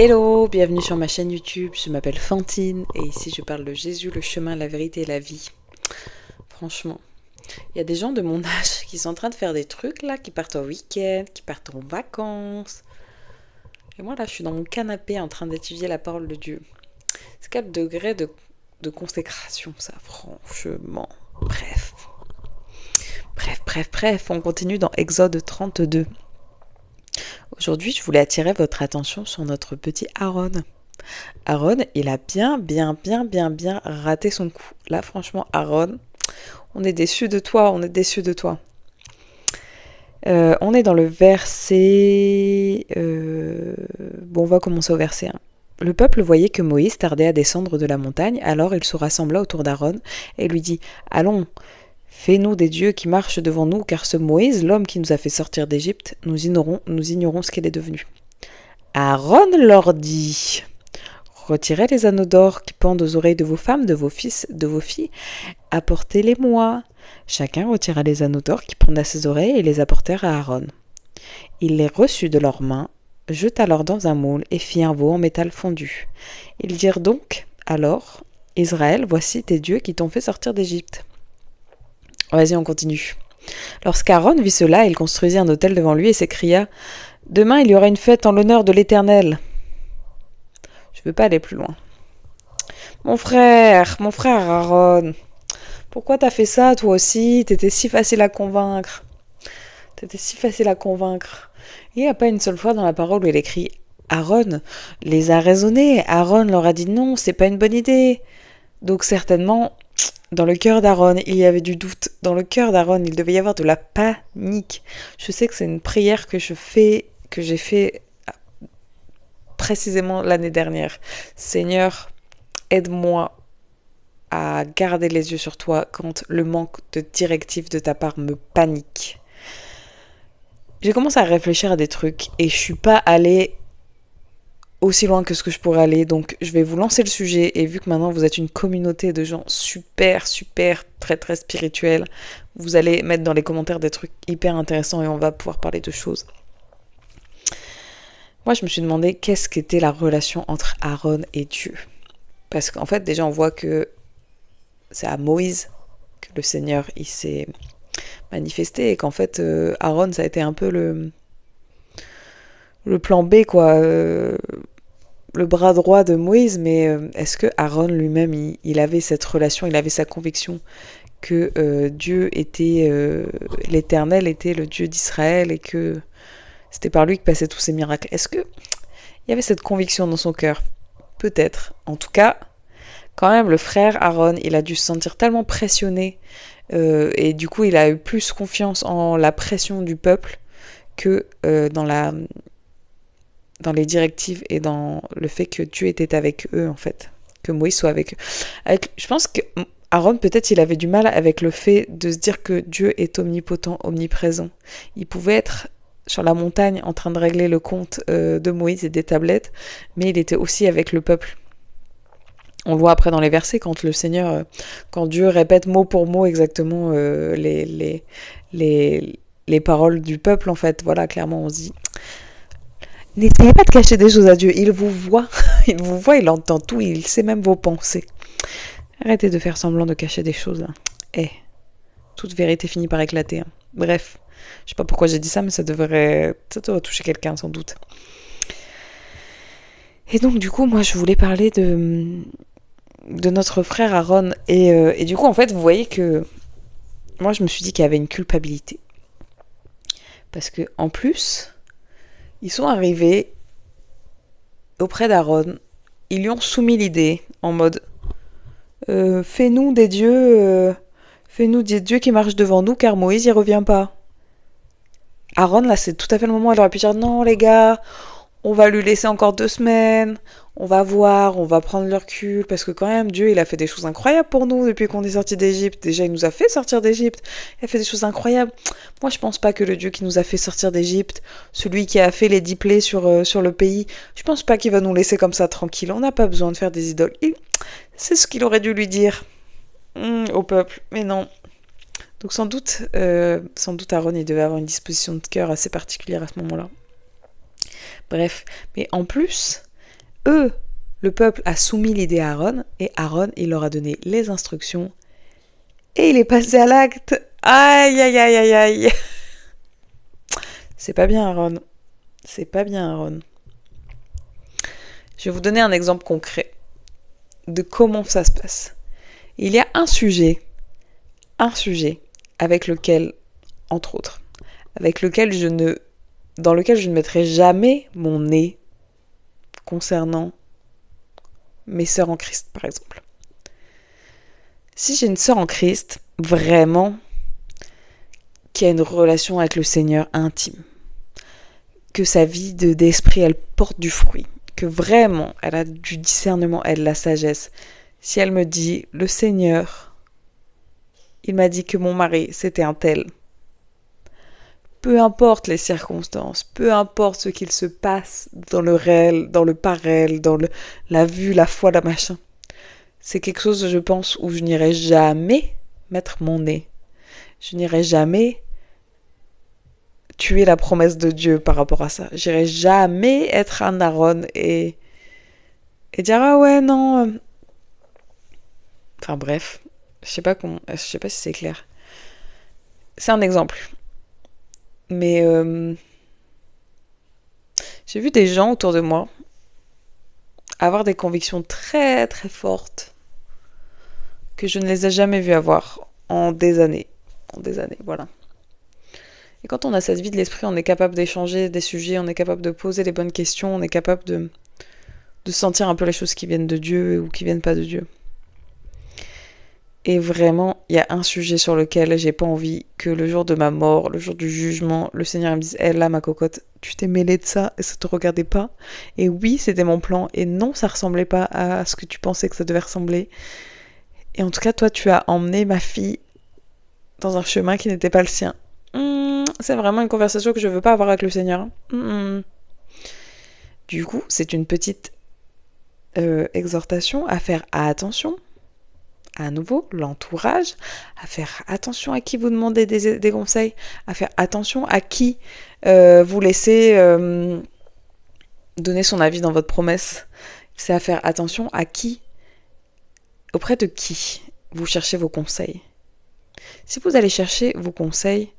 Hello, bienvenue sur ma chaîne YouTube, je m'appelle Fantine et ici je parle de Jésus, le chemin, la vérité et la vie. Franchement, il y a des gens de mon âge qui sont en train de faire des trucs là, qui partent en week-end, qui partent en vacances. Et moi là, je suis dans mon canapé en train d'étudier la parole de Dieu. C'est quel degré de consécration ça, franchement. Bref, on continue dans Exode 32. Aujourd'hui, je voulais attirer votre attention sur notre petit Aaron. Aaron, il a bien raté son coup. Là, franchement, Aaron, on est déçus de toi, on est déçus de toi. On est dans le verset... Bon, on va commencer au verset 1. Le peuple voyait que Moïse tardait à descendre de la montagne, alors il se rassembla autour d'Aaron et lui dit « Allons, fais-nous des dieux qui marchent devant nous, car ce Moïse, l'homme qui nous a fait sortir d'Égypte, nous ignorons ce qu'il est devenu. » Aaron leur dit... Retirez les anneaux d'or qui pendent aux oreilles de vos femmes, de vos fils, de vos filles. Apportez-les-moi. Chacun retira les anneaux d'or qui pendent à ses oreilles et les apportèrent à Aaron. Il les reçut de leurs mains, jeta alors dans un moule et fit un veau en métal fondu. Ils dirent donc, alors, Israël, voici tes dieux qui t'ont fait sortir d'Égypte. Vas-y, on continue. Lorsqu'Aaron vit cela, il construisit un autel devant lui et s'écria, demain il y aura une fête en l'honneur de l'Éternel. Je veux pas aller plus loin. Mon frère Aaron, pourquoi t'as fait ça toi aussi? T'étais si facile à convaincre. Il n'y a pas une seule fois dans la parole où il écrit Aaron les a raisonnés. Aaron leur a dit non, c'est pas une bonne idée. Donc certainement, dans le cœur d'Aaron, il y avait du doute. Dans le cœur d'Aaron, il devait y avoir de la panique. Je sais que c'est une prière que j'ai fait précisément l'année dernière. Seigneur, aide-moi à garder les yeux sur toi quand le manque de directives de ta part me panique. J'ai commencé à réfléchir à des trucs et je suis pas allée aussi loin que ce que je pourrais aller, donc je vais vous lancer le sujet et vu que maintenant vous êtes une communauté de gens super, très spirituels, vous allez mettre dans les commentaires des trucs hyper intéressants et on va pouvoir parler de choses. Moi je me suis demandé qu'est-ce qu'était la relation entre Aaron et Dieu. Parce qu'en fait déjà on voit que c'est à Moïse que le Seigneur il s'est manifesté et qu'en fait Aaron ça a été un peu le plan B quoi, le bras droit de Moïse, mais est-ce que Aaron lui-même il avait cette relation, il avait sa conviction que Dieu était l'Éternel était le Dieu d'Israël et que c'était par lui que passaient tous ces miracles? Est-ce que il y avait cette conviction dans son cœur? Peut-être. En tout cas, quand même, le frère Aaron, il a dû se sentir tellement pressionné et du coup, il a eu plus confiance en la pression du peuple que dans les directives et dans le fait que Dieu était avec eux, en fait. Que Moïse soit avec eux. Je pense que Aaron, peut-être, il avait du mal avec le fait de se dire que Dieu est omnipotent, omniprésent. Il pouvait être sur la montagne en train de régler le compte de Moïse et des tablettes, mais il était aussi avec le peuple. On le voit après dans les versets quand le Seigneur, quand Dieu répète mot pour mot exactement les paroles du peuple en fait. Voilà, clairement on se dit, n'essayez pas de cacher des choses à Dieu. Il vous voit, il entend tout, il sait même vos pensées. Arrêtez de faire semblant de cacher des choses. Hein. Toute vérité finit par éclater. Hein. Bref, je sais pas pourquoi j'ai dit ça, mais ça devrait toucher quelqu'un sans doute. Et donc du coup, moi je voulais parler de notre frère Aaron. Et du coup, en fait, vous voyez que moi, je me suis dit qu'il y avait une culpabilité. Parce que en plus, ils sont arrivés auprès d'Aaron. Ils lui ont soumis l'idée en mode fais-nous des dieux qui marchent devant nous, car Moïse y revient pas. Aaron, là, c'est tout à fait le moment où il aurait pu dire non, les gars, on va lui laisser encore 2 semaines, on va voir, on va prendre le recul, parce que quand même, Dieu, il a fait des choses incroyables pour nous depuis qu'on est sorti d'Égypte. Déjà, il nous a fait sortir d'Égypte, il a fait des choses incroyables. Moi, je pense pas que le Dieu qui nous a fait sortir d'Égypte, celui qui a fait les 10 plaies sur le pays, je pense pas qu'il va nous laisser comme ça tranquille. On n'a pas besoin de faire des idoles. C'est ce qu'il aurait dû lui dire au peuple, mais non. Donc sans doute Aaron, il devait avoir une disposition de cœur assez particulière à ce moment-là. Bref, mais en plus, eux, le peuple a soumis l'idée à Aaron, et Aaron, il leur a donné les instructions, et il est passé à l'acte. Aïe, aïe, aïe, aïe, aïe. C'est pas bien, Aaron. C'est pas bien, Aaron. Je vais vous donner un exemple concret de comment ça se passe. Il y a un sujet avec lequel, entre autres, dans lequel je ne mettrai jamais mon nez concernant mes sœurs en Christ, par exemple. Si j'ai une sœur en Christ, vraiment, qui a une relation avec le Seigneur intime, que sa vie d'esprit, elle porte du fruit, que vraiment, elle a du discernement, elle a de la sagesse. Si elle me dit, le Seigneur, il m'a dit que mon mari, c'était un tel. Peu importe les circonstances, peu importe ce qu'il se passe dans le réel, dans le pas réel, dans la vue, la foi, la machin. C'est quelque chose, je pense, où je n'irai jamais mettre mon nez. Je n'irai jamais tuer la promesse de Dieu par rapport à ça. J'irai jamais être un Aaron et dire ah ouais non. Enfin bref, je sais pas si c'est clair. C'est un exemple. Mais j'ai vu des gens autour de moi avoir des convictions très très fortes que je ne les ai jamais vus avoir en des années. Voilà. Et quand on a cette vie de l'esprit, on est capable d'échanger des sujets, on est capable de poser les bonnes questions, on est capable de sentir un peu les choses qui viennent de Dieu ou qui viennent pas de Dieu. Et vraiment, il y a un sujet sur lequel j'ai pas envie que le jour de ma mort, le jour du jugement, le Seigneur me dise « là, ma cocotte, tu t'es mêlée de ça et ça te regardait pas. Et oui, c'était mon plan. Et non, ça ressemblait pas à ce que tu pensais que ça devait ressembler. Et en tout cas, toi, tu as emmené ma fille dans un chemin qui n'était pas le sien. » C'est vraiment une conversation que je veux pas avoir avec le Seigneur. Du coup, c'est une petite exhortation à faire attention. À nouveau, l'entourage, à faire attention à qui vous demandez des conseils, à faire attention à qui vous laissez donner son avis dans votre promesse. C'est à faire attention à qui, auprès de qui vous cherchez vos conseils. Si vous allez chercher vos conseils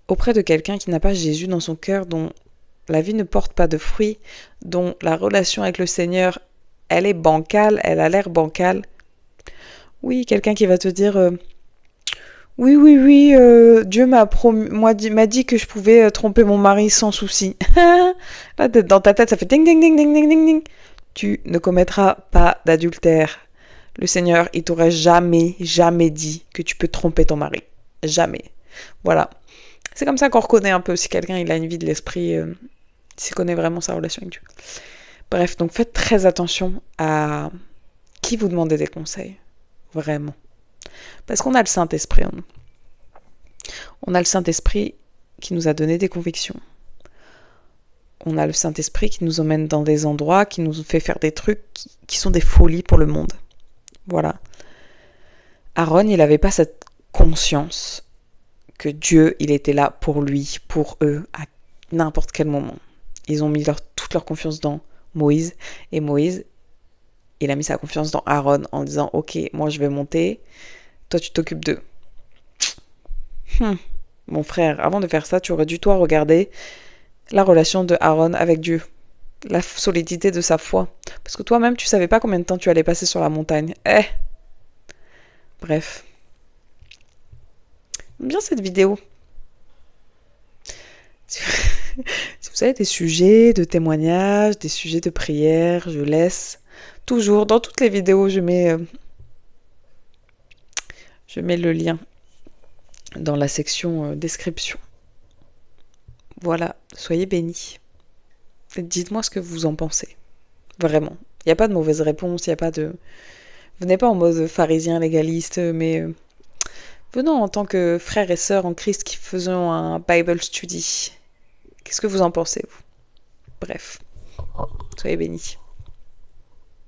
auprès de quelqu'un qui n'a pas Jésus dans son cœur, dont la vie ne porte pas de fruits, dont la relation avec le Seigneur, elle est bancale, elle a l'air bancale, oui, quelqu'un qui va te dire oui, Dieu m'a dit que je pouvais tromper mon mari sans souci. Là, dans ta tête, ça fait ding ding ding ding ding ding ding. Tu ne commettras pas d'adultère. Le Seigneur, il t'aurait jamais dit que tu peux tromper ton mari. Jamais. Voilà. C'est comme ça qu'on reconnaît un peu si quelqu'un il a une vie de l'esprit, s'il connaît vraiment sa relation avec Dieu. Bref, donc faites très attention à qui vous demandez des conseils. Vraiment. Parce qu'on a le Saint-Esprit en nous. On a le Saint-Esprit qui nous a donné des convictions. On a le Saint-Esprit qui nous emmène dans des endroits, qui nous fait faire des trucs qui sont des folies pour le monde. Voilà. Aaron, il n'avait pas cette conscience que Dieu, il était là pour lui, pour eux, à n'importe quel moment. Ils ont mis toute leur confiance dans Moïse. Et Moïse, il a mis sa confiance dans Aaron en disant « Ok, moi je vais monter, toi tu t'occupes d'eux. » Mon frère, avant de faire ça, tu aurais dû toi regarder la relation de Aaron avec Dieu, la solidité de sa foi. Parce que toi-même, tu savais pas combien de temps tu allais passer sur la montagne. Bref. J'aime bien cette vidéo. Si vous avez des sujets de témoignages, des sujets de prière, je laisse toujours, dans toutes les vidéos, je mets le lien dans la section description. Voilà, soyez bénis. Dites-moi ce que vous en pensez. Vraiment. Il n'y a pas de mauvaise réponse, il n'y a pas de... Venez pas en mode pharisien légaliste, mais venons en tant que frères et sœurs en Christ qui faisons un Bible study. Qu'est-ce que vous en pensez, vous ? Bref, soyez bénis.